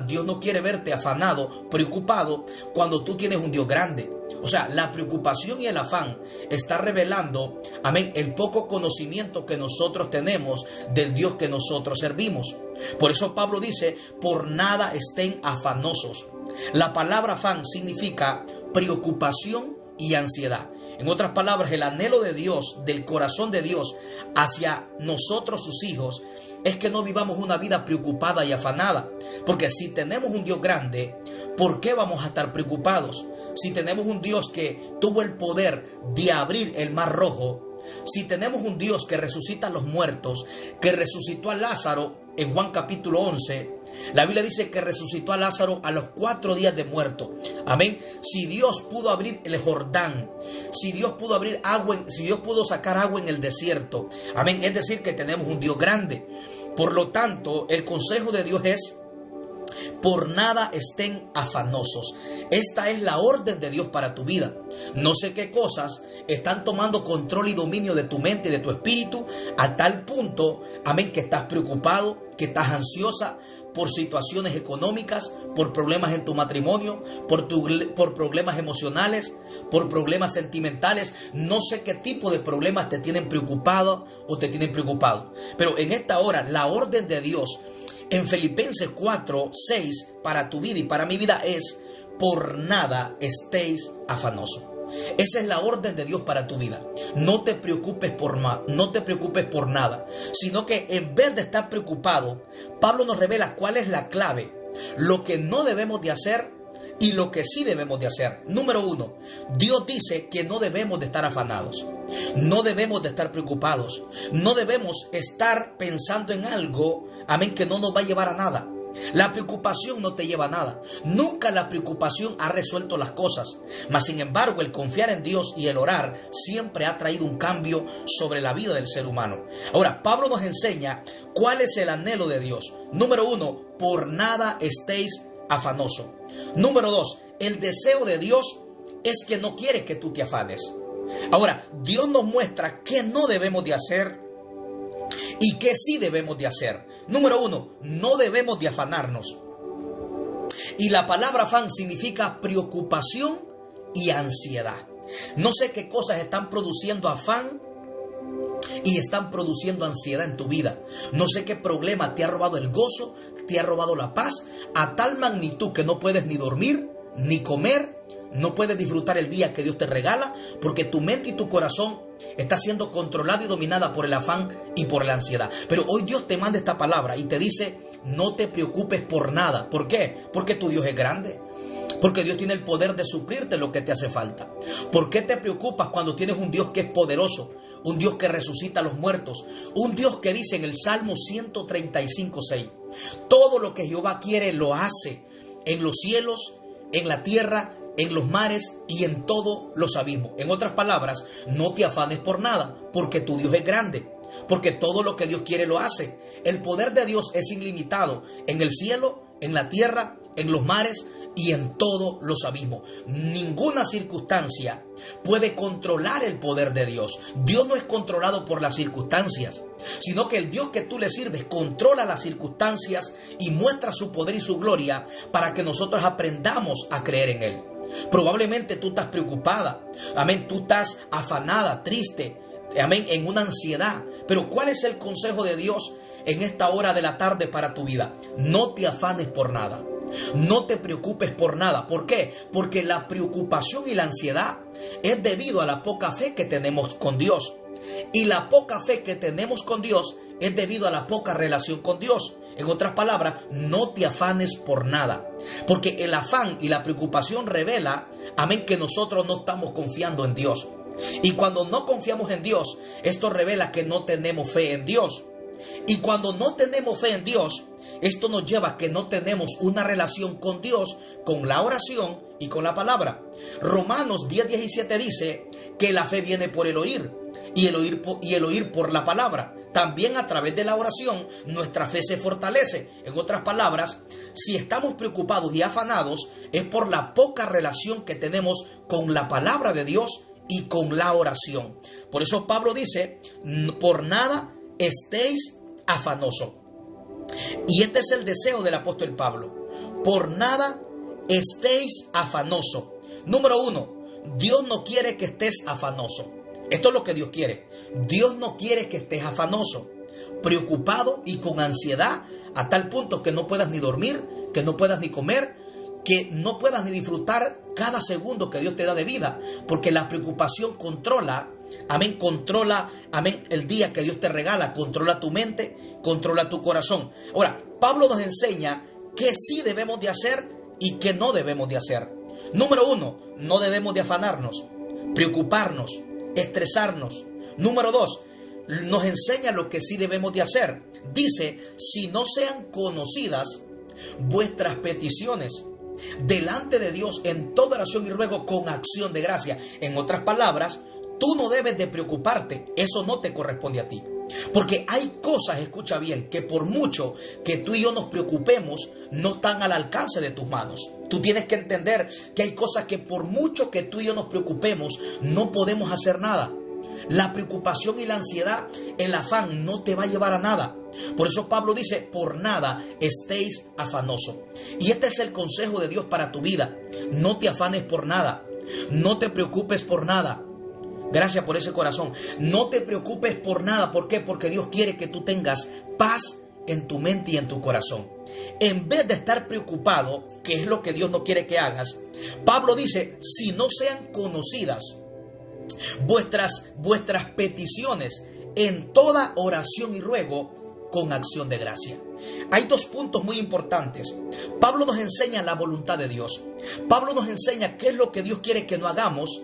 Dios no quiere verte afanado, preocupado, cuando tú tienes un Dios grande. O sea, la preocupación y el afán está revelando, amén, el poco conocimiento que nosotros tenemos del Dios que nosotros servimos. Por eso Pablo dice, por nada estén afanosos. La palabra afán significa preocupación y ansiedad. En otras palabras, el anhelo de Dios, del corazón de Dios hacia nosotros, sus hijos, es que no vivamos una vida preocupada y afanada. Porque si tenemos un Dios grande, ¿por qué vamos a estar preocupados? Si tenemos un Dios que tuvo el poder de abrir el mar rojo, si tenemos un Dios que resucita a los muertos, que resucitó a Lázaro en Juan capítulo 11, la Biblia dice que resucitó a Lázaro a los 4 días de muerto. Amén. Si Dios pudo abrir el Jordán, si Dios pudo abrir agua, si Dios pudo sacar agua en el desierto. Amén. Es decir, que tenemos un Dios grande. Por lo tanto, el consejo de Dios es: por nada estén afanosos. Esta es la orden de Dios para tu vida. No sé qué cosas están tomando control y dominio de tu mente y de tu espíritu a tal punto, amén, que estás preocupado, que estás ansiosa por situaciones económicas, por problemas en tu matrimonio, por problemas emocionales, por problemas sentimentales. No sé qué tipo de problemas te tienen preocupado o te tienen preocupado. Pero en esta hora, la orden de Dios en Filipenses 4:6 para tu vida y para mi vida es: por nada estéis afanosos. Esa es la orden de Dios para tu vida. No te preocupes por nada, sino que en vez de estar preocupado, Pablo nos revela cuál es la clave, lo que no debemos de hacer y lo que sí debemos de hacer. Número 1, Dios dice que no debemos de estar afanados, no debemos de estar preocupados, no debemos estar pensando en algo, amén, que no nos va a llevar a nada. La preocupación no te lleva a nada. Nunca la preocupación ha resuelto las cosas. Mas sin embargo, el confiar en Dios y el orar siempre ha traído un cambio sobre la vida del ser humano. Ahora, Pablo nos enseña cuál es el anhelo de Dios. Número 1, por nada estéis afanosos. Número 2, el deseo de Dios es que no quiere que tú te afanes. Ahora, Dios nos muestra qué no debemos de hacer y qué sí debemos de hacer. Número 1, no debemos de afanarnos. Y la palabra afán significa preocupación y ansiedad. No sé qué cosas están produciendo afán y están produciendo ansiedad en tu vida. No sé qué problema te ha robado el gozo, te ha robado la paz, a tal magnitud que no puedes ni dormir, ni comer, no puedes disfrutar el día que Dios te regala, porque tu mente y tu corazón está siendo controlado y dominada por el afán y por la ansiedad. Pero hoy Dios te manda esta palabra y te dice: no te preocupes por nada. ¿Por qué? Porque tu Dios es grande. Porque Dios tiene el poder de suplirte lo que te hace falta. ¿Por qué te preocupas cuando tienes un Dios que es poderoso? Un Dios que resucita a los muertos. Un Dios que dice en el Salmo 135:6: todo lo que Jehová quiere lo hace, en los cielos, en la tierra, en los mares y en todos los abismos. En otras palabras, no te afanes por nada, porque tu Dios es grande, porque todo lo que Dios quiere lo hace. El poder de Dios es ilimitado en el cielo, en la tierra, en los mares y en todos los abismos. Ninguna circunstancia puede controlar el poder de Dios. Dios no es controlado por las circunstancias, sino que el Dios que tú le sirves controla las circunstancias y muestra su poder y su gloria para que nosotros aprendamos a creer en Él. Probablemente tú estás preocupada, amén, tú estás afanada, triste, amén, en una ansiedad. Pero ¿cuál es el consejo de Dios en esta hora de la tarde para tu vida? No te afanes por nada, no te preocupes por nada. ¿Por qué? Porque la preocupación y la ansiedad es debido a la poca fe que tenemos con Dios. Y la poca fe que tenemos con Dios es debido a la poca relación con Dios. En otras palabras, no te afanes por nada. Porque el afán y la preocupación revela, amén, que nosotros no estamos confiando en Dios. Y cuando no confiamos en Dios, esto revela que no tenemos fe en Dios. Y cuando no tenemos fe en Dios, esto nos lleva a que no tenemos una relación con Dios, con la oración y con la palabra. Romanos 10:17 dice que la fe viene por el oír y el oír por la palabra. También a través de la oración nuestra fe se fortalece. En otras palabras, si estamos preocupados y afanados es por la poca relación que tenemos con la palabra de Dios y con la oración. Por eso Pablo dice: por nada estéis afanosos. Y este es el deseo del apóstol Pablo. por nada estéis afanosos. Número 1, Dios no quiere que estés afanoso. Esto es lo que Dios quiere. Dios no quiere que estés afanoso, preocupado y con ansiedad a tal punto que no puedas ni dormir, que no puedas ni comer, que no puedas ni disfrutar cada segundo que Dios te da de vida, porque la preocupación controla, el día que Dios te regala, controla tu mente, controla tu corazón. Ahora, Pablo nos enseña qué sí debemos de hacer y qué no debemos de hacer. Número 1, no debemos de afanarnos, preocuparnos, estresarnos. Número 2, nos enseña lo que sí debemos de hacer. Dice, si no sean conocidas vuestras peticiones delante de Dios en toda oración y ruego con acción de gracia. En otras palabras, tú no debes de preocuparte, eso no te corresponde a ti. Porque hay cosas, escucha bien, que por mucho que tú y yo nos preocupemos, no están al alcance de tus manos. Tú tienes que entender que hay cosas que por mucho que tú y yo nos preocupemos, no podemos hacer nada. La preocupación y la ansiedad, el afán no te va a llevar a nada. Por eso Pablo dice, por nada estéis afanosos. Y este es el consejo de Dios para tu vida. No te afanes por nada. No te preocupes por nada. Gracias por ese corazón. No te preocupes por nada. ¿Por qué? Porque Dios quiere que tú tengas paz en tu mente y en tu corazón. En vez de estar preocupado, que es lo que Dios no quiere que hagas, Pablo dice, si no sean conocidas vuestras peticiones en toda oración y ruego con acción de gracia. Hay dos puntos muy importantes. Pablo nos enseña la voluntad de Dios. Pablo nos enseña qué es lo que Dios quiere que no hagamos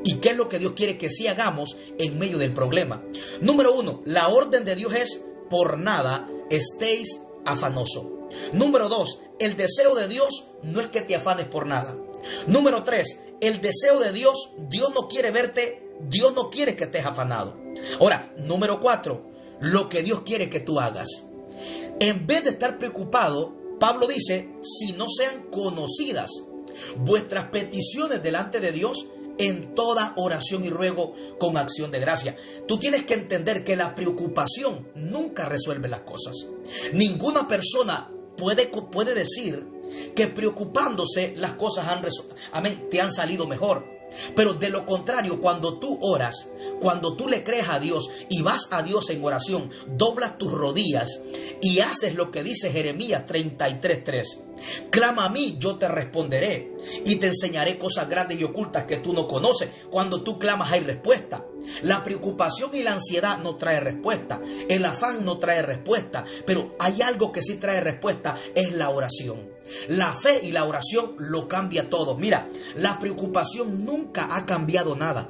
y qué es lo que Dios quiere que sí hagamos en medio del problema. Número 1, la orden de Dios es por nada estéis afanosos. Número 2, el deseo de Dios no es que te afanes por nada. Número 3, el deseo de Dios, Dios no quiere verte, Dios no quiere que estés afanado. Ahora, número 4, lo que Dios quiere que tú hagas. En vez de estar preocupado, Pablo dice, si no sean conocidas vuestras peticiones delante de Dios en toda oración y ruego con acción de gracia. Tú tienes que entender que la preocupación nunca resuelve las cosas. Ninguna persona puede decir que preocupándose las cosas te han salido mejor. Pero de lo contrario, cuando tú oras, cuando tú le crees a Dios y vas a Dios en oración, doblas tus rodillas y haces lo que dice Jeremías 33:3. Clama a mí, yo te responderé y te enseñaré cosas grandes y ocultas que tú no conoces. Cuando tú clamas hay respuesta. La preocupación y la ansiedad no trae respuesta. El afán no trae respuesta. Pero hay algo que sí trae respuesta, es la oración. La fe y la oración lo cambia todo. Mira, la preocupación nunca ha cambiado nada.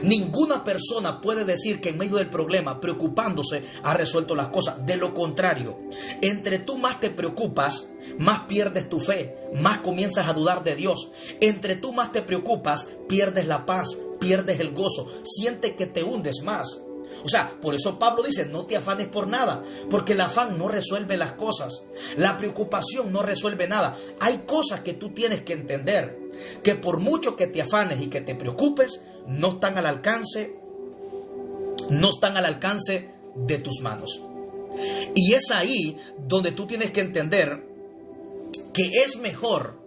Ninguna persona puede decir que en medio del problema, preocupándose, ha resuelto las cosas. De lo contrario, entre tú más te preocupas, más pierdes tu fe, más comienzas a dudar de Dios. Entre tú más te preocupas, pierdes la paz, pierdes el gozo, sientes que te hundes más. O sea, por eso Pablo dice, no te afanes por nada, porque el afán no resuelve las cosas. La preocupación no resuelve nada. Hay cosas que tú tienes que entender, que por mucho que te afanes y que te preocupes, no están al alcance de tus manos. Y es ahí donde tú tienes que entender que es mejor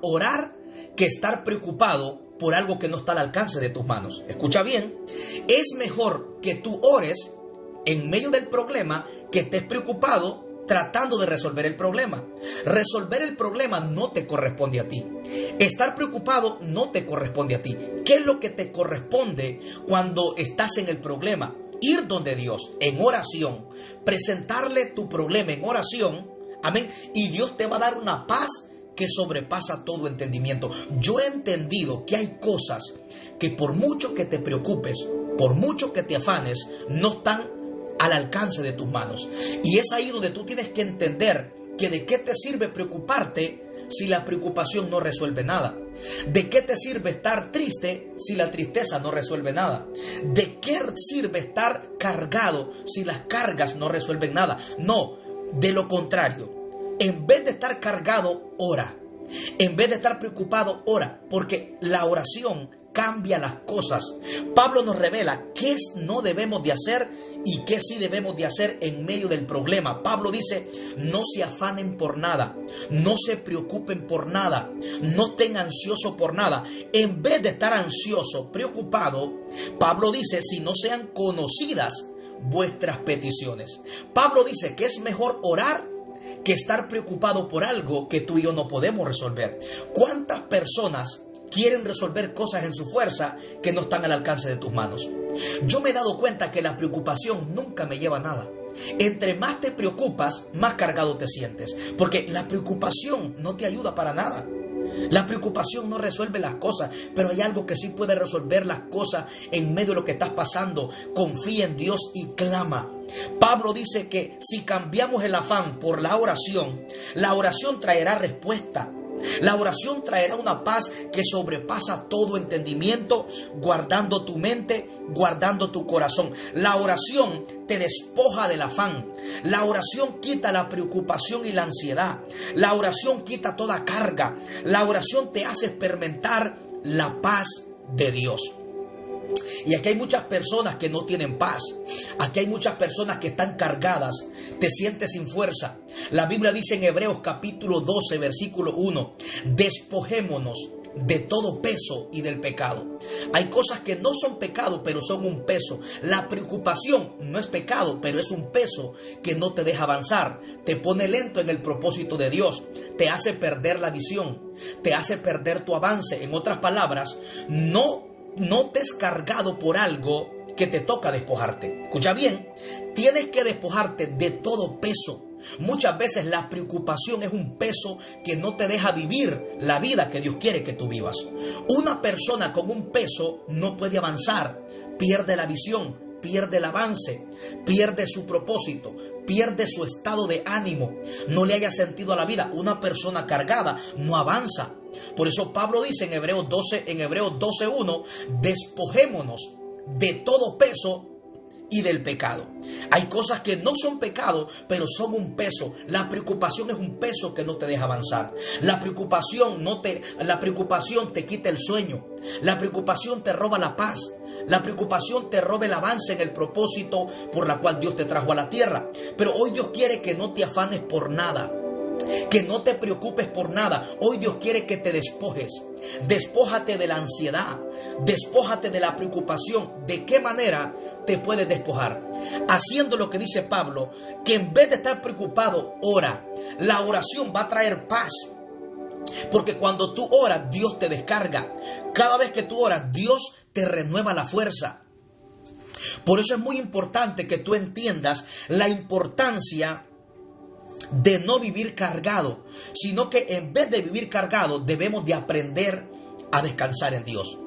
orar que estar preocupado por algo que no está al alcance de tus manos. Escucha bien, es mejor que tú ores en medio del problema que estés preocupado tratando de resolver el problema. Resolver el problema no te corresponde a ti. Estar preocupado no te corresponde a ti. ¿Qué es lo que te corresponde cuando estás en el problema? Ir donde Dios en oración, presentarle tu problema en oración, amén, y Dios te va a dar una paz que sobrepasa todo entendimiento. Yo he entendido que hay cosas que por mucho que te preocupes, por mucho que te afanes, no están al alcance de tus manos. Y es ahí donde tú tienes que entender que de qué te sirve preocuparte si la preocupación no resuelve nada. ¿De qué te sirve estar triste si la tristeza no resuelve nada? ¿De qué sirve estar cargado si las cargas no resuelven nada? No, de lo contrario. En vez de estar cargado, ora. En vez de estar preocupado, ora. Porque la oración cambia las cosas. Pablo nos revela qué no debemos de hacer y qué sí debemos de hacer en medio del problema. Pablo dice, no se afanen por nada, no se preocupen por nada, no estén ansiosos por nada. En vez de estar ansioso, preocupado, Pablo dice, si no sean conocidas vuestras peticiones. Pablo dice que es mejor orar que estar preocupado por algo que tú y yo no podemos resolver. ¿Cuántas personas quieren resolver cosas en su fuerza que no están al alcance de tus manos? Yo me he dado cuenta que la preocupación nunca me lleva a nada. Entre más te preocupas, más cargado te sientes, porque la preocupación no te ayuda para nada. La preocupación no resuelve las cosas, pero hay algo que sí puede resolver las cosas en medio de lo que estás pasando. Confía en Dios y clama. Pablo dice que si cambiamos el afán por la oración traerá respuesta. La oración traerá una paz que sobrepasa todo entendimiento, guardando tu mente, guardando tu corazón. La oración te despoja del afán. La oración quita la preocupación y la ansiedad. La oración quita toda carga. La oración te hace experimentar la paz de Dios. Y aquí hay muchas personas que no tienen paz. Aquí hay muchas personas que están cargadas. Te sientes sin fuerza. La Biblia dice en Hebreos capítulo 12, versículo 1, despojémonos de todo peso y del pecado. Hay cosas que no son pecado, pero son un peso. La preocupación no es pecado, pero es un peso que no te deja avanzar. Te pone lento en el propósito de Dios. Te hace perder la visión. Te hace perder tu avance. En otras palabras, no te es cargado por algo que te toca despojarte. Escucha bien, tienes que despojarte de todo peso. Muchas veces la preocupación es un peso que no te deja vivir la vida que Dios quiere que tú vivas. Una persona con un peso no puede avanzar, pierde la visión, pierde el avance, pierde su propósito, pierde su estado de ánimo, no le haya sentido a la vida. Una persona cargada no avanza. Por eso Pablo dice en Hebreos 12:1, despojémonos de todo peso y del pecado. Hay cosas que no son pecado, pero son un peso. La preocupación es un peso que no te deja avanzar. La preocupación te quita el sueño. La preocupación te roba la paz. La preocupación te roba el avance en el propósito por la cual Dios te trajo a la tierra. Pero hoy Dios quiere que no te afanes por nada, que no te preocupes por nada. Hoy Dios quiere que te despojes. Despójate de la ansiedad, despójate de la preocupación. ¿De qué manera te puedes despojar? Haciendo lo que dice Pablo, que en vez de estar preocupado, ora. La oración va a traer paz, porque cuando tú oras, Dios te descarga. Cada vez que tú oras, Dios te renueva la fuerza. Por eso es muy importante que tú entiendas la importancia de no vivir cargado, sino que en vez de vivir cargado debemos de aprender a descansar en Dios.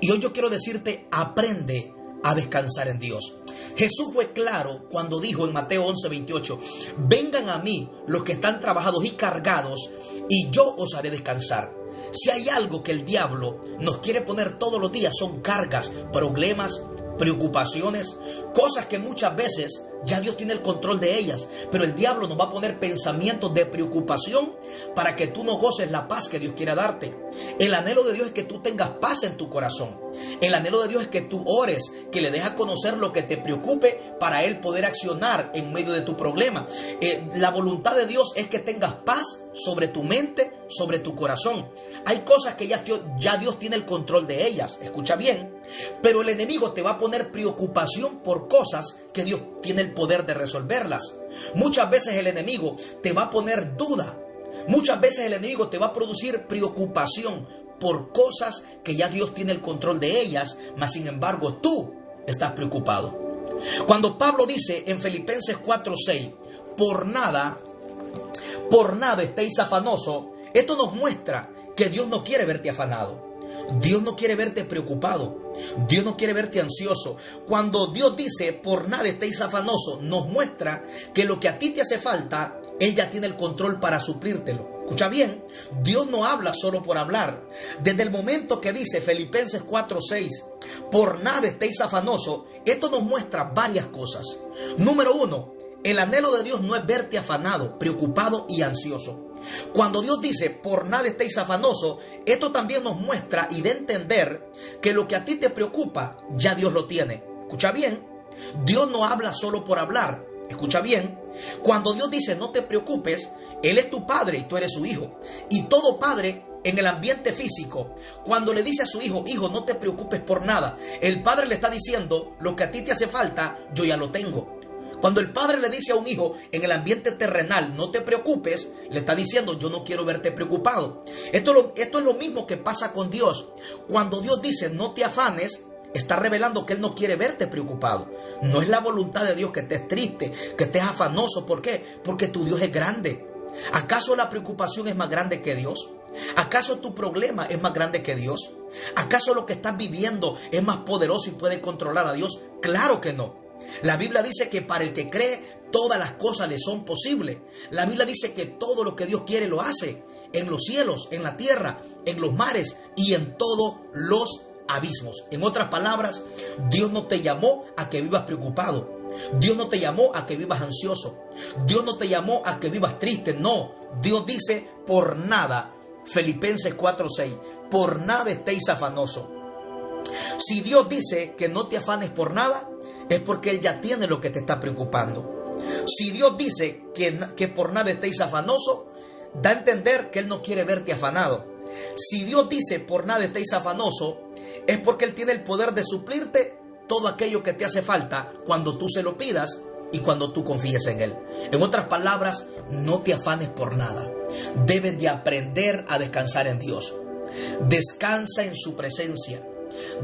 Y hoy yo quiero decirte, aprende a descansar en Dios. Jesús fue claro cuando dijo en Mateo 11:28, vengan a mí los que están trabajados y cargados, y yo os haré descansar. Si hay algo que el diablo nos quiere poner todos los días, son cargas, problemas, preocupaciones, cosas que muchas veces ya Dios tiene el control de ellas, pero el diablo nos va a poner pensamientos de preocupación para que tú no goces la paz que Dios quiera darte. El anhelo de Dios es que tú tengas paz en tu corazón. El anhelo de Dios es que tú ores, que le dejes conocer lo que te preocupe para Él poder accionar en medio de tu problema. La voluntad de Dios es que tengas paz sobre tu mente, sobre tu corazón. Hay cosas que ya Dios tiene el control de ellas. Escucha bien. Pero el enemigo te va a poner preocupación por cosas que Dios tiene el poder de resolverlas. Muchas veces el enemigo te va a poner duda. Muchas veces el enemigo te va a producir preocupación por cosas que ya Dios tiene el control de ellas, mas sin embargo tú estás preocupado. Cuando Pablo dice en Filipenses 4:6, por nada estéis afanosos, esto nos muestra que Dios no quiere verte afanado. Dios no quiere verte preocupado. Dios no quiere verte ansioso. Cuando Dios dice por nada estéis afanosos, nos muestra que lo que a ti te hace falta, Él ya tiene el control para suplírtelo. Escucha bien, Dios no habla solo por hablar. Desde el momento que dice Filipenses 4:6, por nada estéis afanosos, esto nos muestra varias cosas. Número 1, el anhelo de Dios no es verte afanado, preocupado y ansioso. Cuando Dios dice, por nada estéis afanosos, esto también nos muestra y de entender que lo que a ti te preocupa, ya Dios lo tiene. Escucha bien, Dios no habla solo por hablar. Escucha bien, cuando Dios dice no te preocupes, Él es tu padre y tú eres su hijo. Y todo padre en el ambiente físico, cuando le dice a su hijo, hijo, no te preocupes por nada, el padre le está diciendo, lo que a ti te hace falta, yo ya lo tengo. Cuando el padre le dice a un hijo en el ambiente terrenal, no te preocupes, le está diciendo, yo no quiero verte preocupado. Esto es lo mismo que pasa con Dios. Cuando Dios dice, no te afanes, está revelando que Él no quiere verte preocupado. No es la voluntad de Dios que estés triste, que estés afanoso. ¿Por qué? Porque tu Dios es grande. ¿Acaso la preocupación es más grande que Dios? ¿Acaso tu problema es más grande que Dios? ¿Acaso lo que estás viviendo es más poderoso y puede controlar a Dios? Claro que no. La Biblia dice que para el que cree, todas las cosas le son posibles. La Biblia dice que todo lo que Dios quiere lo hace. En los cielos, en la tierra, en los mares y en todos los abismos. En otras palabras, Dios no te llamó a que vivas preocupado. Dios no te llamó a que vivas ansioso. Dios no te llamó a que vivas triste. No, Dios dice por nada. Filipenses 4:6. Por nada estéis afanosos. Si Dios dice que no te afanes por nada, es porque Él ya tiene lo que te está preocupando. Si Dios dice que por nada estéis afanosos, da a entender que Él no quiere verte afanado. Si Dios dice por nada estéis afanosos, es porque Él tiene el poder de suplirte todo aquello que te hace falta cuando tú se lo pidas y cuando tú confíes en Él. En otras palabras, no te afanes por nada. Debes de aprender a descansar en Dios. Descansa en su presencia.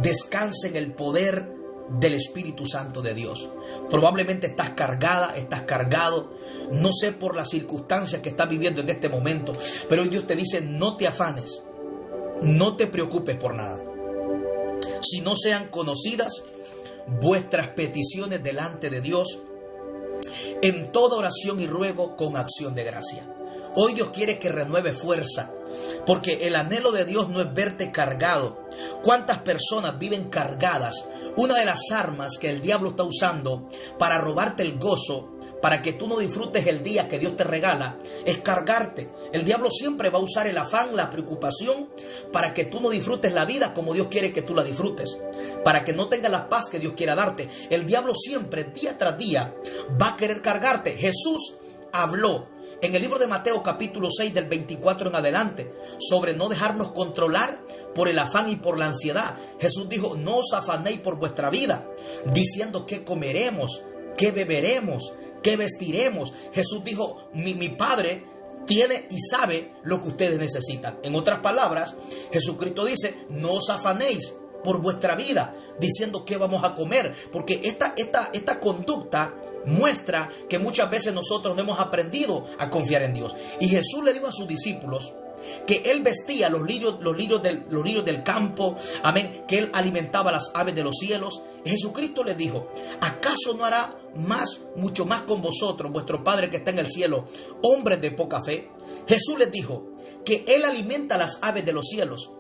Descansa en el poder del Espíritu Santo de Dios. Probablemente estás cargada, estás cargado, no sé por las circunstancias que estás viviendo en este momento, pero hoy Dios te dice, no te afanes, no te preocupes por nada. Si no sean conocidas vuestras peticiones delante de Dios, en toda oración y ruego con acción de gracia. Hoy Dios quiere que renueve fuerza, porque el anhelo de Dios no es verte cargado. ¿Cuántas personas viven cargadas? Una de las armas que el diablo está usando para robarte el gozo, para que tú no disfrutes el día que Dios te regala, es cargarte. El diablo siempre va a usar el afán, la preocupación, para que tú no disfrutes la vida como Dios quiere que tú la disfrutes, para que no tengas la paz que Dios quiera darte. El diablo siempre, día tras día, va a querer cargarte. Jesús habló en el libro de Mateo capítulo 6 del 24 en adelante sobre no dejarnos controlar por el afán y por la ansiedad. Jesús dijo, no os afanéis por vuestra vida, diciendo qué comeremos, qué beberemos, qué vestiremos. Jesús dijo, mi Padre tiene y sabe lo que ustedes necesitan. En otras palabras, Jesucristo dice, no os afanéis por vuestra vida, diciendo qué vamos a comer, porque esta conducta muestra que muchas veces nosotros no hemos aprendido a confiar en Dios. Y Jesús le dijo a sus discípulos que Él vestía los lirios del campo, amén, que Él alimentaba las aves de los cielos. Y Jesucristo les dijo, ¿acaso no hará mucho más con vosotros vuestro Padre que está en el cielo, hombres de poca fe? Jesús les dijo que Él alimenta las aves de los cielos.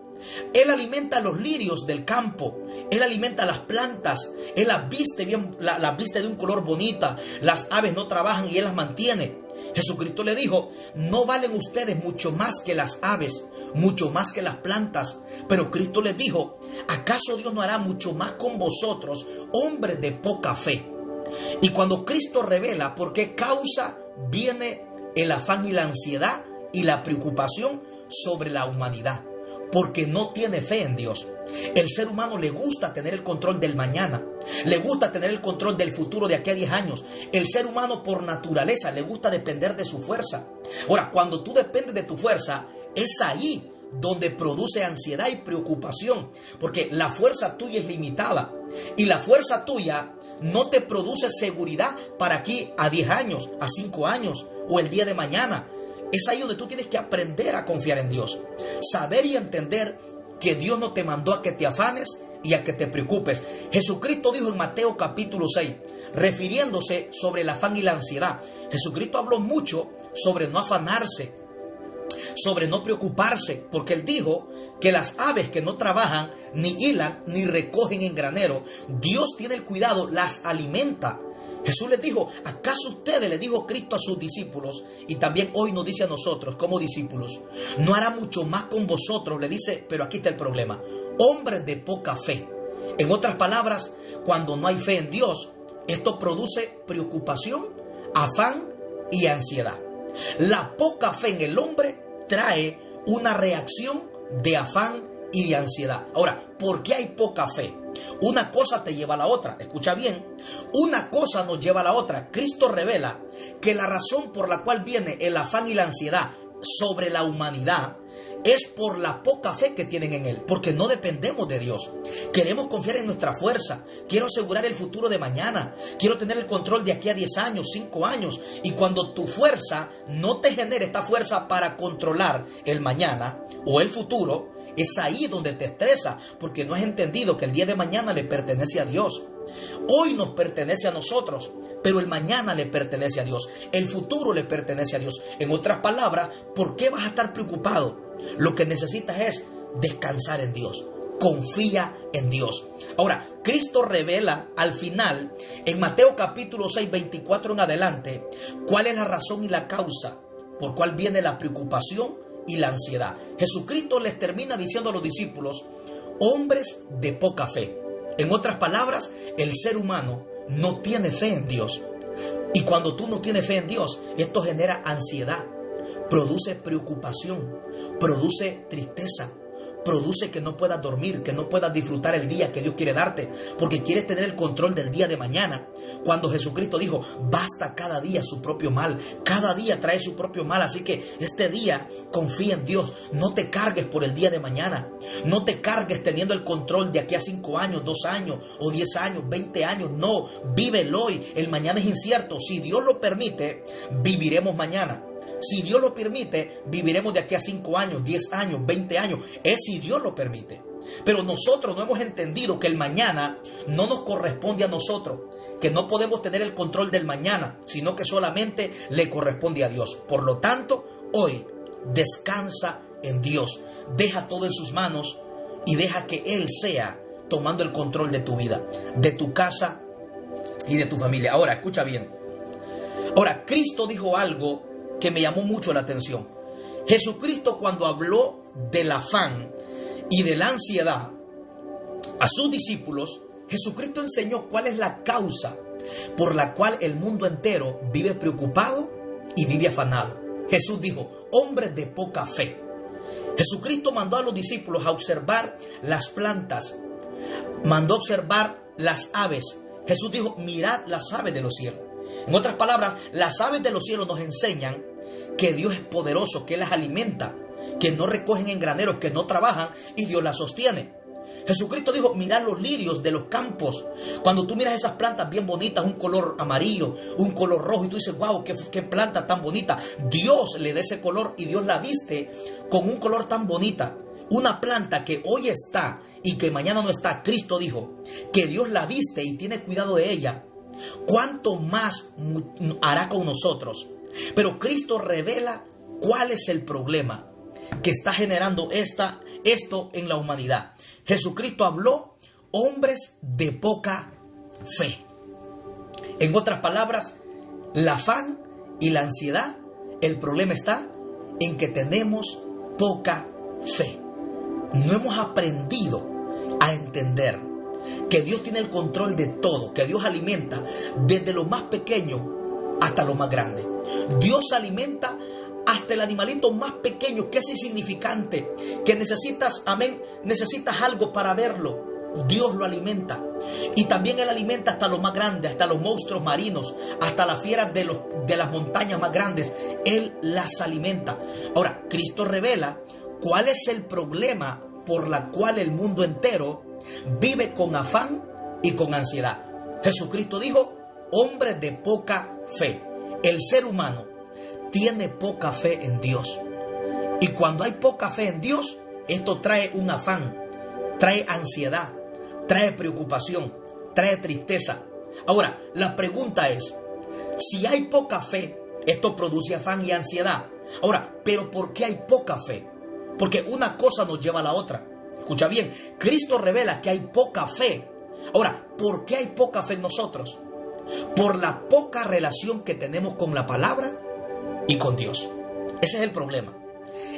Él alimenta los lirios del campo. Él alimenta las plantas. Él las viste bien, las viste de un color bonita. Las aves no trabajan y Él las mantiene. Jesucristo le dijo, no valen ustedes mucho más que las aves, mucho más que las plantas. Pero Cristo les dijo, ¿acaso Dios no hará mucho más con vosotros, hombres de poca fe? Y cuando Cristo revela por qué causa viene el afán y la ansiedad y la preocupación sobre la humanidad, porque no tiene fe en Dios. El ser humano le gusta tener el control del mañana, le gusta tener el control del futuro de aquí a 10 años. El ser humano por naturaleza le gusta depender de su fuerza. Ahora, cuando tú dependes de tu fuerza, es ahí donde produce ansiedad y preocupación, porque la fuerza tuya es limitada y la fuerza tuya no te produce seguridad para aquí a 10 años, a 5 años o el día de mañana. Es ahí donde tú tienes que aprender a confiar en Dios. Saber y entender que Dios no te mandó a que te afanes y a que te preocupes. Jesucristo dijo en Mateo capítulo 6, refiriéndose sobre el afán y la ansiedad. Jesucristo habló mucho sobre no afanarse, sobre no preocuparse, porque Él dijo que las aves que no trabajan, ni hilan, ni recogen en granero, Dios tiene el cuidado, las alimenta. Jesús les dijo, ¿acaso ustedes, le dijo Cristo a sus discípulos, y también hoy nos dice a nosotros como discípulos, no hará mucho más con vosotros? Le dice, pero aquí está el problema, hombres de poca fe. En otras palabras, cuando no hay fe en Dios, esto produce preocupación, afán y ansiedad. La poca fe en el hombre trae una reacción de afán y de ansiedad. Ahora, ¿por qué hay poca fe? Una cosa te lleva a la otra. Escucha bien, una cosa nos lleva a la otra. Cristo revela que la razón por la cual viene el afán y la ansiedad sobre la humanidad es por la poca fe que tienen en Él, porque no dependemos de Dios. Queremos confiar en nuestra fuerza. Quiero asegurar el futuro de mañana. Quiero tener el control de aquí a 10 años, 5 años. Y cuando tu fuerza no te genere esta fuerza para controlar el mañana o el futuro, es ahí donde te estresa, porque no has entendido que el día de mañana le pertenece a Dios. Hoy nos pertenece a nosotros, pero el mañana le pertenece a Dios. El futuro le pertenece a Dios. En otras palabras, ¿por qué vas a estar preocupado? Lo que necesitas es descansar en Dios. Confía en Dios. Ahora, Cristo revela al final, en Mateo capítulo 6, 24 en adelante, cuál es la razón y la causa por cuál viene la preocupación y la ansiedad. Jesucristo les termina diciendo a los discípulos, hombres de poca fe. En otras palabras, el ser humano no tiene fe en Dios. Y cuando tú no tienes fe en Dios, esto genera ansiedad, produce preocupación, produce tristeza, produce que no puedas dormir, que no puedas disfrutar el día que Dios quiere darte, porque quieres tener el control del día de mañana. Cuando Jesucristo dijo, basta cada día su propio mal, cada día trae su propio mal, así que este día confía en Dios, no te cargues por el día de mañana, no te cargues teniendo el control de aquí a 5 años, 2 años o 10 años, 20 años, no, vive el hoy, el mañana es incierto. Si Dios lo permite, viviremos mañana. Si Dios lo permite, viviremos de aquí a 5 años, 10 años, 20 años. Es si Dios lo permite. Pero nosotros no hemos entendido que el mañana no nos corresponde a nosotros, que no podemos tener el control del mañana, sino que solamente le corresponde a Dios. Por lo tanto, hoy descansa en Dios. Deja todo en sus manos y deja que Él sea tomando el control de tu vida, de tu casa y de tu familia. Ahora, escucha bien. Ahora, Cristo dijo algo que me llamó mucho la atención. Jesucristo, cuando habló del afán y de la ansiedad a sus discípulos, Jesucristo enseñó cuál es la causa por la cual el mundo entero vive preocupado y vive afanado. Jesús dijo, hombres de poca fe. Jesucristo mandó a los discípulos a observar las plantas, mandó a observar las aves. Jesús dijo, mirad las aves de los cielos. En otras palabras, las aves de los cielos nos enseñan que Dios es poderoso, que Él las alimenta, que no recogen en graneros, que no trabajan y Dios las sostiene. Jesucristo dijo, mirad los lirios de los campos. Cuando tú miras esas plantas bien bonitas, un color amarillo, un color rojo, y tú dices, wow, qué planta tan bonita. Dios le da ese color y Dios la viste con un color tan bonita. Una planta que hoy está y que mañana no está. Cristo dijo que Dios la viste y tiene cuidado de ella. ¿Cuánto más hará con nosotros? Pero Cristo revela cuál es el problema que está generando esto en la humanidad. Jesucristo habló, hombres de poca fe. En otras palabras, el afán y la ansiedad, el problema está en que tenemos poca fe. No hemos aprendido a entender que Dios tiene el control de todo, que Dios alimenta desde lo más pequeño hasta lo más grande. Dios alimenta hasta el animalito más pequeño, que es insignificante, que necesitas, amén, necesitas algo para verlo. Dios lo alimenta. Y también Él alimenta hasta lo más grande, hasta los monstruos marinos, hasta las fieras de las montañas más grandes. Él las alimenta. Ahora, Cristo revela cuál es el problema por la cual el mundo entero vive con afán y con ansiedad. Jesucristo dijo, hombres de poca fe. El ser humano tiene poca fe en Dios. Y cuando hay poca fe en Dios, esto trae un afán, trae ansiedad, trae preocupación, trae tristeza. Ahora, la pregunta es, si hay poca fe, esto produce afán y ansiedad. Ahora, ¿pero por qué hay poca fe? Porque una cosa nos lleva a la otra. Escucha bien, Cristo revela que hay poca fe. Ahora, ¿por qué hay poca fe en nosotros? por la poca relación que tenemos con la palabra y con Dios. Ese es el problema.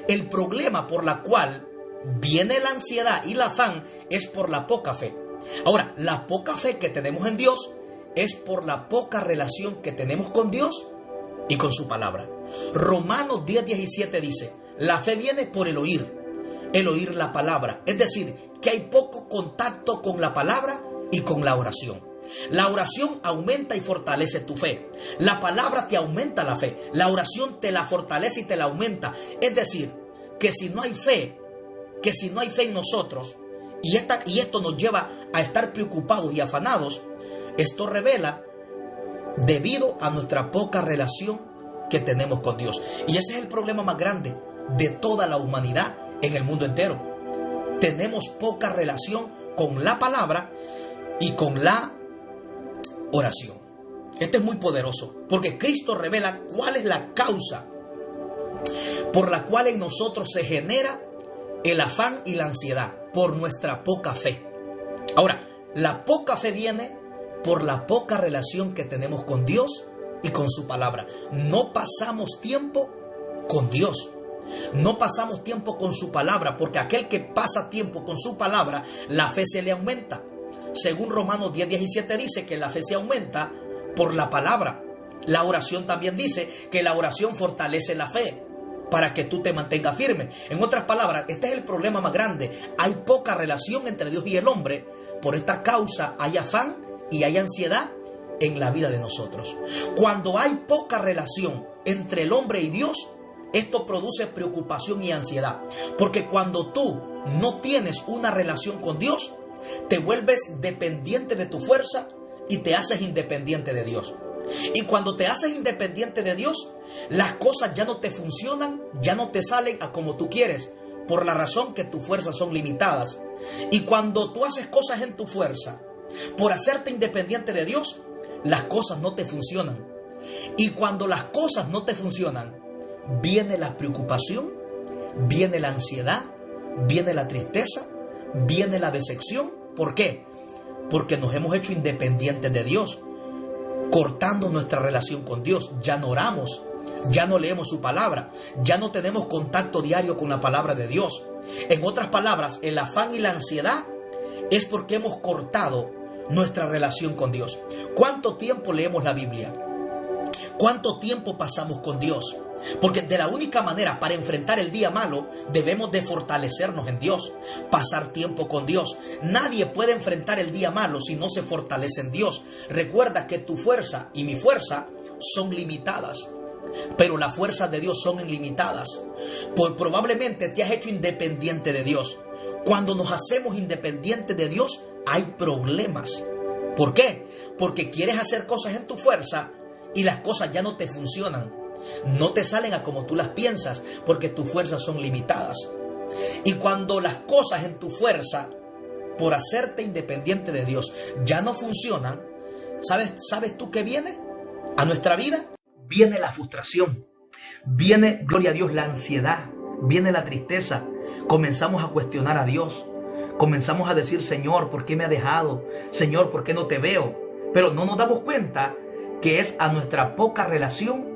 El problema por la cual viene la ansiedad y el afán es por la poca fe. Ahora, la poca fe que tenemos en Dios es por la poca relación que tenemos con Dios y con su palabra. Romanos 10:17 dice, la fe viene por el oír la palabra. Es decir, que hay poco contacto con la palabra y con la oración. La oración aumenta y fortalece tu fe. La palabra te aumenta la fe. La oración te la fortalece y te la aumenta. Es decir, que si no hay fe en nosotros, y esto nos lleva a estar preocupados y afanados, esto revela debido a nuestra poca relación que tenemos con Dios. Y ese es el problema más grande de toda la humanidad en el mundo entero. Tenemos poca relación con la palabra y con la oración. Esto es muy poderoso porque Cristo revela cuál es la causa por la cual en nosotros se genera el afán y la ansiedad, por nuestra poca fe. Ahora, la poca fe viene por la poca relación que tenemos con Dios y con su palabra. No pasamos tiempo con Dios. No pasamos tiempo con su palabra, porque aquel que pasa tiempo con su palabra, la fe se le aumenta. Según Romanos 10:17 dice que la fe se aumenta por la palabra. La oración también dice que la oración fortalece la fe para que tú te mantengas firme. En otras palabras, este es el problema más grande. Hay poca relación entre Dios y el hombre. Por esta causa hay afán y hay ansiedad en la vida de nosotros. Cuando hay poca relación entre el hombre y Dios, esto produce preocupación y ansiedad. Porque cuando tú no tienes una relación con Dios, te vuelves dependiente de tu fuerza y te haces independiente de Dios. Y cuando te haces independiente de Dios, las cosas ya no te funcionan, ya no te salen a como tú quieres, por la razón que tus fuerzas son limitadas. Y cuando tú haces cosas en tu fuerza, por hacerte independiente de Dios, las cosas no te funcionan. Y cuando las cosas no te funcionan, viene la preocupación, viene la ansiedad, viene la tristeza, viene la decepción. ¿Por qué? Porque nos hemos hecho independientes de Dios, cortando nuestra relación con Dios. Ya no oramos, ya no leemos su palabra, ya no tenemos contacto diario con la palabra de Dios. En otras palabras, el afán y la ansiedad es porque hemos cortado nuestra relación con Dios. ¿Cuánto tiempo leemos la Biblia? ¿Cuánto tiempo pasamos con Dios? Porque de la única manera para enfrentar el día malo debemos de fortalecernos en Dios, pasar tiempo con Dios. Nadie puede enfrentar el día malo si no se fortalece en Dios. Recuerda que tu fuerza y mi fuerza son limitadas, pero las fuerzas de Dios son ilimitadas. Pues probablemente te has hecho independiente de Dios. Cuando nos hacemos independientes de Dios hay problemas. ¿Por qué? Porque quieres hacer cosas en tu fuerza y las cosas ya no te funcionan. No te salen a como tú las piensas porque tus fuerzas son limitadas. Y cuando las cosas en tu fuerza, por hacerte independiente de Dios, ya no funcionan, ¿sabes tú qué viene a nuestra vida? Viene la frustración, viene, gloria a Dios, la ansiedad, viene la tristeza. Comenzamos a cuestionar a Dios, comenzamos a decir: Señor, ¿por qué me ha dejado? Señor, ¿por qué no te veo? Pero no nos damos cuenta que es a nuestra poca relación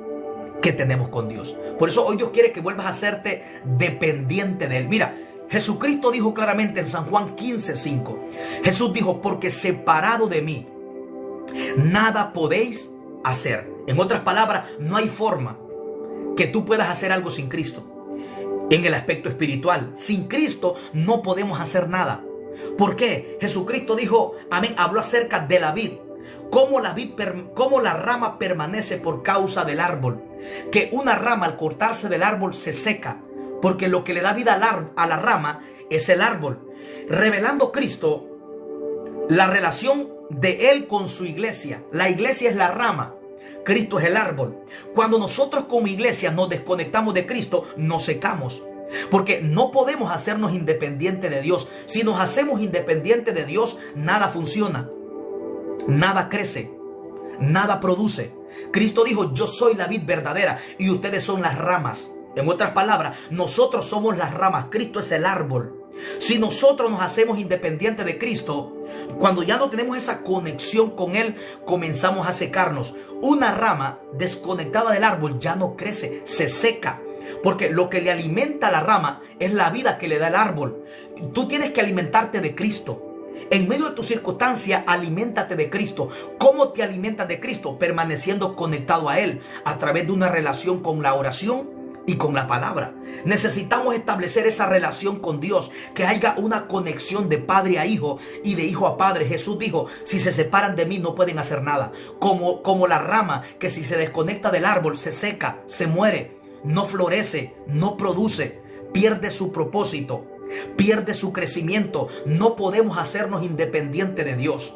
que tenemos con Dios. Por eso hoy Dios quiere que vuelvas a hacerte dependiente de Él. Mira, Jesucristo dijo claramente en San Juan 15:5. Jesús dijo: porque separado de mí, nada podéis hacer. En otras palabras, no hay forma que tú puedas hacer algo sin Cristo. En el aspecto espiritual, sin Cristo no podemos hacer nada. ¿Por qué? Jesucristo dijo, amén, habló acerca de la vid. Cómo la rama permanece por causa del árbol. Que una rama al cortarse del árbol se seca, porque lo que le da vida a la rama es el árbol. Revelando Cristo la relación de Él con su iglesia. La iglesia es la rama, Cristo es el árbol. Cuando nosotros como iglesia nos desconectamos de Cristo, nos secamos. Porque no podemos hacernos independientes de Dios. Si nos hacemos independientes de Dios, nada funciona, nada crece, nada produce. Cristo dijo: yo soy la vid verdadera y ustedes son las ramas. En otras palabras, nosotros somos las ramas, Cristo es el árbol. Si nosotros nos hacemos independientes de Cristo, cuando ya no tenemos esa conexión con Él, comenzamos a secarnos. Una rama desconectada del árbol ya no crece, se seca. Porque lo que le alimenta a la rama es la vida que le da el árbol. Tú tienes que alimentarte de Cristo. En medio de tu circunstancia, aliméntate de Cristo. ¿Cómo te alimentas de Cristo? Permaneciendo conectado a Él a través de una relación con la oración y con la palabra. Necesitamos establecer esa relación con Dios, que haya una conexión de padre a hijo y de hijo a padre. Jesús dijo, si se separan de mí no pueden hacer nada. Como la rama que si se desconecta del árbol se seca, se muere, no florece, no produce, pierde su propósito, pierde su crecimiento. No podemos hacernos independientes de Dios.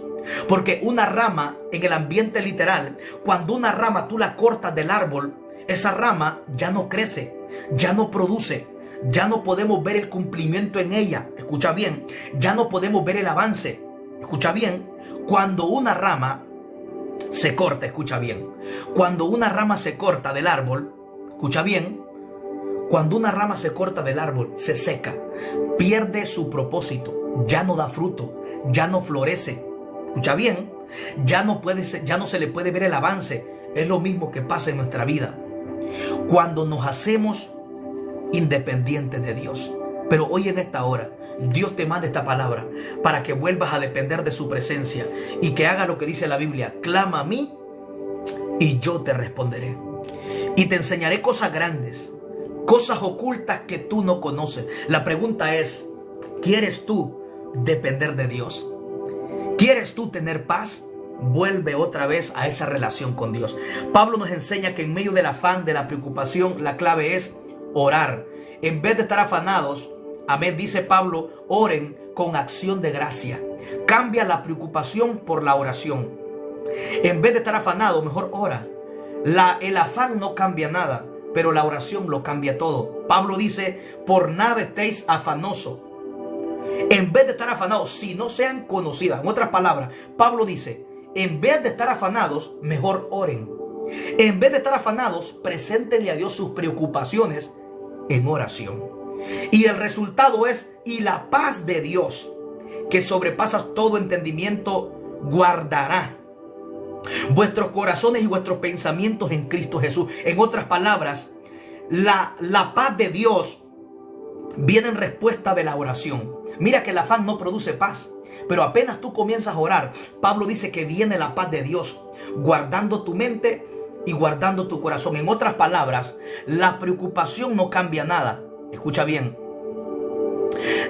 Porque una rama, en el ambiente literal, cuando una rama tú la cortas del árbol, esa rama ya no crece, ya no produce, ya no podemos ver el cumplimiento en ella. Escucha bien, ya no podemos ver el avance. Escucha bien, cuando una rama se corta, escucha bien, cuando una rama se corta del árbol, escucha bien, cuando una rama se corta del árbol, se seca, pierde su propósito, ya no da fruto, ya no florece. Escucha bien, ya no se le puede ver el avance. Es lo mismo que pasa en nuestra vida cuando nos hacemos independientes de Dios. Pero hoy en esta hora, Dios te manda esta palabra para que vuelvas a depender de su presencia y que haga lo que dice la Biblia: clama a mí y yo te responderé. Y te enseñaré cosas grandes, cosas ocultas que tú no conoces. La pregunta es, ¿quieres tú depender de Dios? ¿Quieres tú tener paz? Vuelve otra vez a esa relación con Dios. Pablo nos enseña que en medio del afán, de la preocupación, la clave es orar. En vez de estar afanados, amén, dice Pablo, oren con acción de gracia. Cambia la preocupación por la oración. En vez de estar afanado, mejor ora. El afán no cambia nada, pero la oración lo cambia todo. Pablo dice, por nada estéis afanosos. En vez de estar afanados, si no sean conocidas. En otras palabras, Pablo dice, en vez de estar afanados, mejor oren. En vez de estar afanados, preséntenle a Dios sus preocupaciones en oración. Y el resultado es, y la paz de Dios, que sobrepasa todo entendimiento, guardará vuestros corazones y vuestros pensamientos en Cristo Jesús. En otras palabras, la paz de Dios viene en respuesta de la oración. Mira que el afán no produce paz, pero apenas tú comienzas a orar, Pablo dice que viene la paz de Dios, guardando tu mente y guardando tu corazón. En otras palabras, la preocupación no cambia nada. Escucha bien,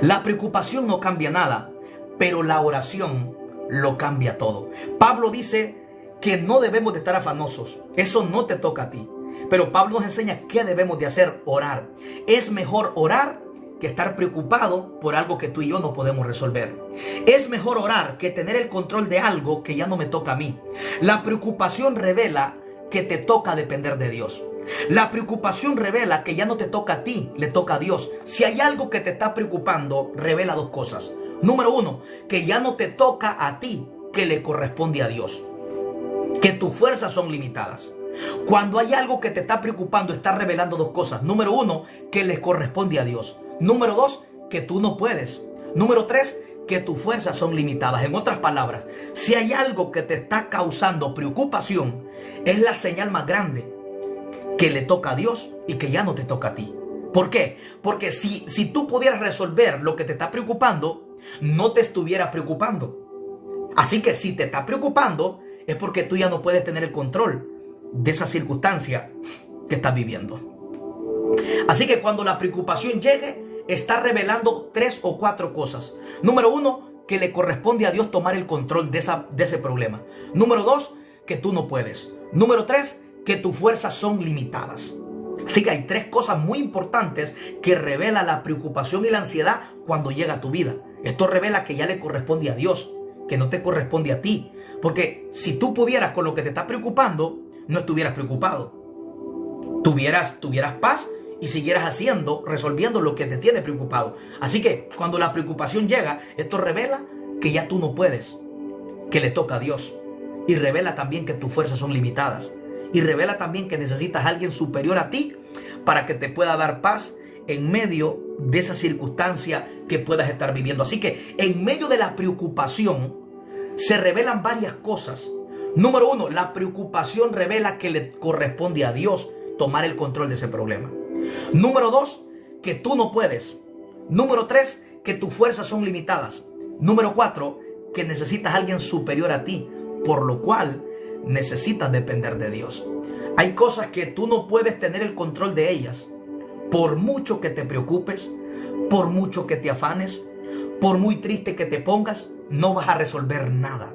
la preocupación no cambia nada, pero la oración lo cambia todo. Pablo dice que no debemos de estar afanosos. Eso no te toca a ti. Pero Pablo nos enseña qué debemos de hacer: orar. Es mejor orar que estar preocupado por algo que tú y yo no podemos resolver. Es mejor orar que tener el control de algo que ya no me toca a mí. La preocupación revela que te toca depender de Dios. La preocupación revela que ya no te toca a ti, le toca a Dios. Si hay algo que te está preocupando, revela dos cosas. Número uno, que ya no te toca a ti, que le corresponde a Dios. Que tus fuerzas son limitadas. Cuando hay algo que te está preocupando, está revelando dos cosas. Número uno, que le corresponde a Dios. Número dos, que tú no puedes. Número tres, que tus fuerzas son limitadas. En otras palabras, si hay algo que te está causando preocupación, es la señal más grande que le toca a Dios y que ya no te toca a ti. ¿Por qué? Porque si tú pudieras resolver lo que te está preocupando, no te estuviera preocupando. Así que si te está preocupando, es porque tú ya no puedes tener el control de esa circunstancia que estás viviendo. Así que cuando la preocupación llegue, está revelando 3 o 4 cosas. Número 1, que le corresponde a Dios tomar el control de ese problema. Número 2, que tú no puedes. Número 3, que tus fuerzas son limitadas. Así que hay 3 cosas muy importantes que revela la preocupación y la ansiedad cuando llega a tu vida. Esto revela que ya le corresponde a Dios, que no te corresponde a ti. Porque si tú pudieras con lo que te está preocupando, no estuvieras preocupado. Tuvieras paz y siguieras resolviendo lo que te tiene preocupado. Así que cuando la preocupación llega, esto revela que ya tú no puedes, que le toca a Dios. Y revela también que tus fuerzas son limitadas. Y revela también que necesitas a alguien superior a ti para que te pueda dar paz en medio de esa circunstancia que puedas estar viviendo. Así que en medio de la preocupación se revelan varias cosas. Número uno, la preocupación revela que le corresponde a Dios tomar el control de ese problema. Número dos, que tú no puedes. Número tres, que tus fuerzas son limitadas. Número cuatro, que necesitas a alguien superior a ti, por lo cual necesitas depender de Dios. Hay cosas que tú no puedes tener el control de ellas. Por mucho que te preocupes, por mucho que te afanes, por muy triste que te pongas, no vas a resolver nada.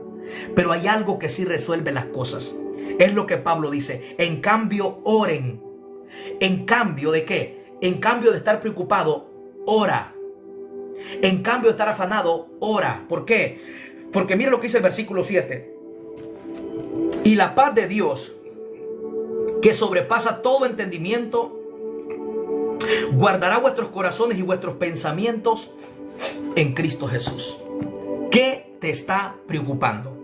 Pero hay algo que sí resuelve las cosas. Es lo que Pablo dice. En cambio, oren. ¿En cambio de qué? En cambio de estar preocupado, ora. En cambio de estar afanado, ora. ¿Por qué? Porque mira lo que dice el versículo 7. Y la paz de Dios, que sobrepasa todo entendimiento, guardará vuestros corazones y vuestros pensamientos en Cristo Jesús. ¿Qué te está preocupando?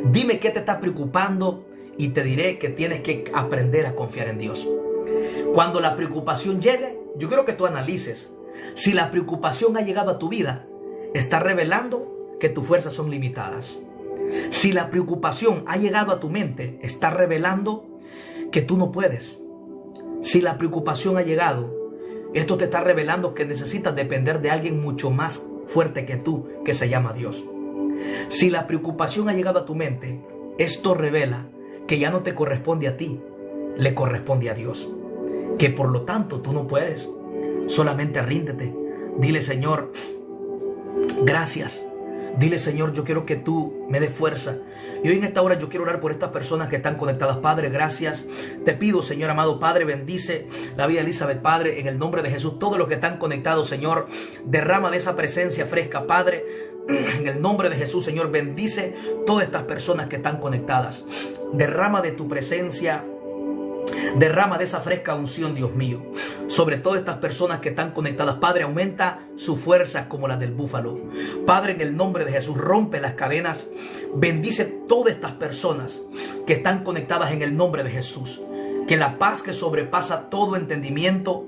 Dime qué te está preocupando y te diré que tienes que aprender a confiar en Dios. Cuando la preocupación llegue, yo quiero que tú analices. Si la preocupación ha llegado a tu vida, está revelando que tus fuerzas son limitadas. Si la preocupación ha llegado a tu mente, está revelando que tú no puedes. Si la preocupación ha llegado, esto te está revelando que necesitas depender de alguien mucho más fuerte que tú, que se llama Dios. Si la preocupación ha llegado a tu mente, esto revela que ya no te corresponde a ti, le corresponde a Dios. Que por lo tanto tú no puedes. Solamente ríndete. Dile, Señor, gracias. Dile, Señor, yo quiero que tú me des fuerza. Y hoy en esta hora yo quiero orar por estas personas que están conectadas. Padre, gracias. Te pido, Señor amado, Padre, bendice la vida de Elizabeth, Padre, en el nombre de Jesús. Todos los que están conectados, Señor, derrama de esa presencia fresca, Padre. En el nombre de Jesús, Señor, bendice todas estas personas que están conectadas. Derrama de tu presencia. Derrama de esa fresca unción, Dios mío, sobre todas estas personas que están conectadas. Padre, aumenta sus fuerzas como las del búfalo. Padre, en el nombre de Jesús, rompe las cadenas. Bendice todas estas personas que están conectadas en el nombre de Jesús. Que la paz que sobrepasa todo entendimiento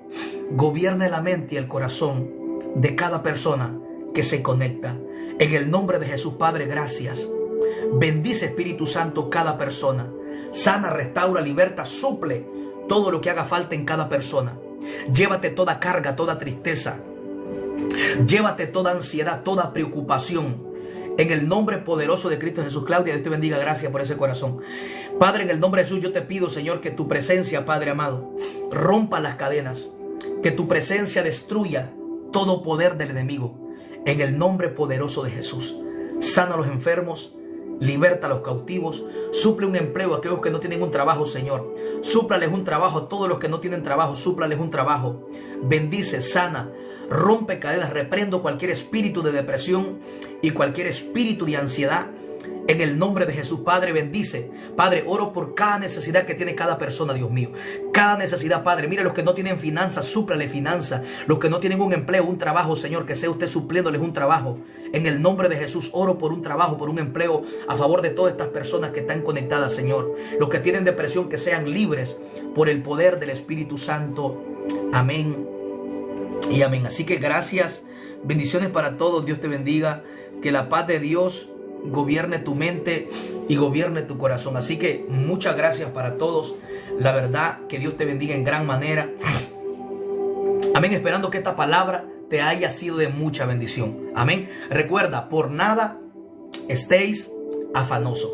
gobierne la mente y el corazón de cada persona que se conecta. En el nombre de Jesús, Padre, gracias. Bendice, Espíritu Santo, cada persona. Sana, restaura, liberta, suple todo lo que haga falta en cada persona. Llévate toda carga, toda tristeza. Llévate toda ansiedad, toda preocupación. En el nombre poderoso de Cristo Jesús. Claudia, Dios te bendiga. Gracias por ese corazón. Padre, en el nombre de Jesús, yo te pido, Señor, que tu presencia, Padre amado, rompa las cadenas. Que tu presencia destruya todo poder del enemigo. En el nombre poderoso de Jesús. Sana a los enfermos. Liberta a los cautivos. Suple un empleo a aquellos que no tienen un trabajo, Señor. Súplales un trabajo a todos los que no tienen trabajo. Súplales un trabajo. Bendice, sana, rompe cadenas. Reprendo cualquier espíritu de depresión y cualquier espíritu de ansiedad. En el nombre de Jesús, Padre, bendice. Padre, oro por cada necesidad que tiene cada persona, Dios mío. Cada necesidad, Padre. Mire, los que no tienen finanzas, súplale finanzas. Los que no tienen un empleo, un trabajo, Señor, que sea usted supliéndoles un trabajo. En el nombre de Jesús, oro por un trabajo, por un empleo a favor de todas estas personas que están conectadas, Señor. Los que tienen depresión, que sean libres por el poder del Espíritu Santo. Amén y amén. Así que gracias. Bendiciones para todos. Dios te bendiga. Que la paz de Dios gobierne tu mente y gobierne tu corazón. Así que muchas gracias para todos. La verdad, que Dios te bendiga en gran manera. Amén. Esperando que esta palabra te haya sido de mucha bendición. Amén. Recuerda, por nada estéis afanosos.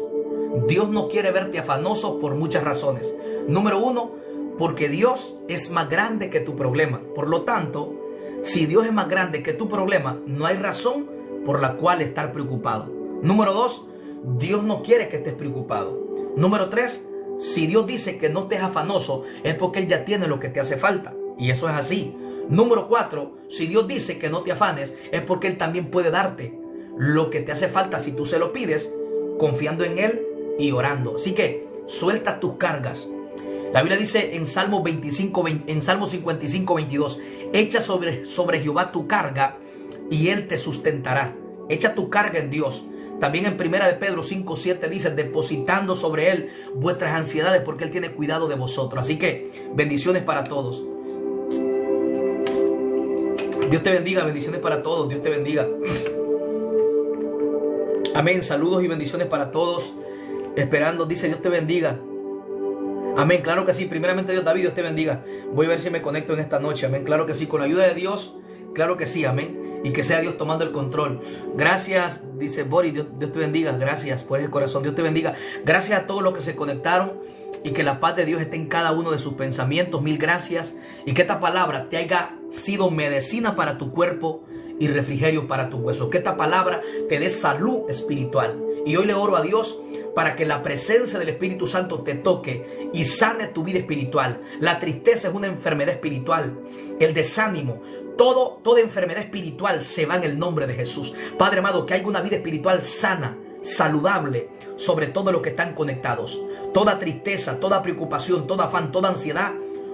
Dios no quiere verte afanoso por muchas razones. Número uno, porque Dios es más grande que tu problema. Por lo tanto, si Dios es más grande que tu problema, no hay razón por la cual estar preocupado. Número dos, Dios no quiere que estés preocupado. Número tres, si Dios dice que no estés afanoso, es porque Él ya tiene lo que te hace falta. Y eso es así. Número cuatro, si Dios dice que no te afanes, es porque Él también puede darte lo que te hace falta si tú se lo pides, confiando en Él y orando. Así que suelta tus cargas. La Biblia dice en Salmo 55, 22, echa sobre Jehová tu carga y Él te sustentará. Echa tu carga en Dios. También en 1 de Pedro 5, 7 dice, depositando sobre Él vuestras ansiedades porque Él tiene cuidado de vosotros. Así que bendiciones para todos. Dios te bendiga, bendiciones para todos, Dios te bendiga. Amén, saludos y bendiciones para todos. Esperando, dice Dios te bendiga. Amén, claro que sí, primeramente Dios, David, Dios te bendiga. Voy a ver si me conecto en esta noche, amén, claro que sí, con la ayuda de Dios, claro que sí, amén. Y que sea Dios tomando el control. Gracias, dice Boris, Dios te bendiga, gracias por ese corazón, Dios te bendiga. Gracias a todos los que se conectaron y que la paz de Dios esté en cada uno de sus pensamientos, mil gracias. Y que esta palabra te haya sido medicina para tu cuerpo y refrigerio para tus huesos. Que esta palabra te dé salud espiritual. Y hoy le oro a Dios para que la presencia del Espíritu Santo te toque y sane tu vida espiritual. La tristeza es una enfermedad espiritual. El desánimo, toda enfermedad espiritual se va en el nombre de Jesús. Padre amado, que haya una vida espiritual sana, saludable, sobre todo los que están conectados. Toda tristeza, toda preocupación, toda afán, toda ansiedad,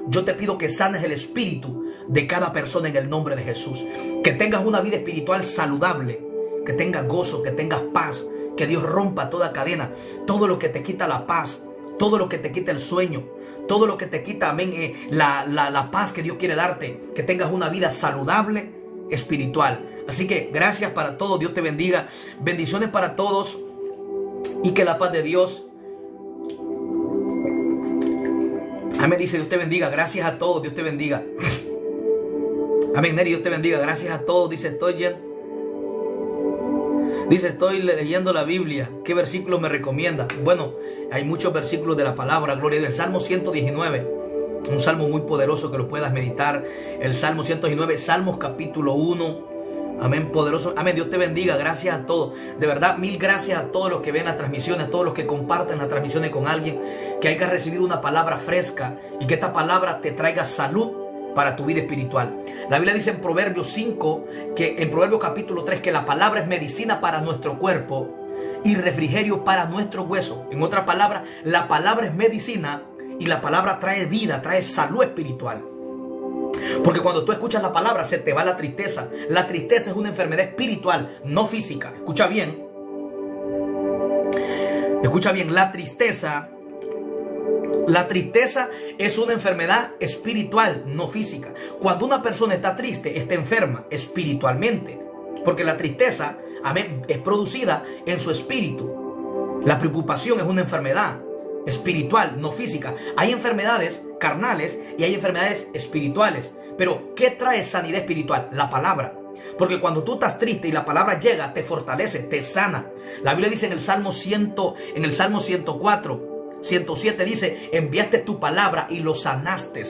yo te pido que sanes el espíritu de cada persona en el nombre de Jesús. Que tengas una vida espiritual saludable, que tengas gozo, que tengas paz, que Dios rompa toda cadena, todo lo que te quita la paz, todo lo que te quita el sueño, todo lo que te quita, amén, la paz que Dios quiere darte, que tengas una vida saludable espiritual. Así que gracias para todos, Dios te bendiga, bendiciones para todos y que la paz de Dios, amén, dice Dios te bendiga, gracias a todos, Dios te bendiga. Amén, Neri, Dios te bendiga, gracias a todos, dice estoy leyendo la Biblia. ¿Qué versículo me recomienda? Bueno, hay muchos versículos de la palabra, gloria a Dios. El Salmo 119, un salmo muy poderoso que lo puedas meditar. El Salmo 119, Salmos capítulo 1. Amén, poderoso. Amén, Dios te bendiga, gracias a todos. De verdad, mil gracias a todos los que ven las transmisiones, a todos los que comparten las transmisiones con alguien. Que haya recibido una palabra fresca y que esta palabra te traiga salud para tu vida espiritual. La Biblia dice en Proverbios 5, que en Proverbios capítulo 3, que la palabra es medicina para nuestro cuerpo y refrigerio para nuestro hueso. En otras palabras, la palabra es medicina y la palabra trae vida, trae salud espiritual. Porque cuando tú escuchas la palabra se te va la tristeza. La tristeza es una enfermedad espiritual, no física. Escucha bien. Escucha bien, la tristeza es una enfermedad espiritual, no física. Cuando una persona está triste, está enferma espiritualmente. Porque la tristeza, amén, es producida en su espíritu. La preocupación es una enfermedad espiritual, no física. Hay enfermedades carnales y hay enfermedades espirituales. Pero, ¿qué trae sanidad espiritual? La palabra. Porque cuando tú estás triste y la palabra llega, te fortalece, te sana. La Biblia dice en el Salmo 104, 107 dice, enviaste tu palabra y lo sanaste.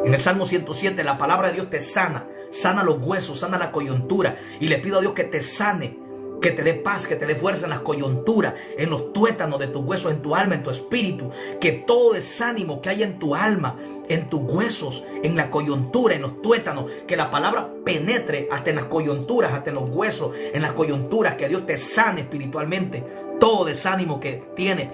En el Salmo 107 la palabra de Dios te sana, sana los huesos, sana la coyuntura. Y le pido a Dios que te sane, que te dé paz, que te dé fuerza en las coyunturas, en los tuétanos de tus huesos, en tu alma, en tu espíritu. Que todo desánimo que hay en tu alma, en tus huesos, en la coyuntura, en los tuétanos, que la palabra penetre hasta en las coyunturas, hasta en los huesos, en las coyunturas, que Dios te sane espiritualmente. Todo desánimo que tiene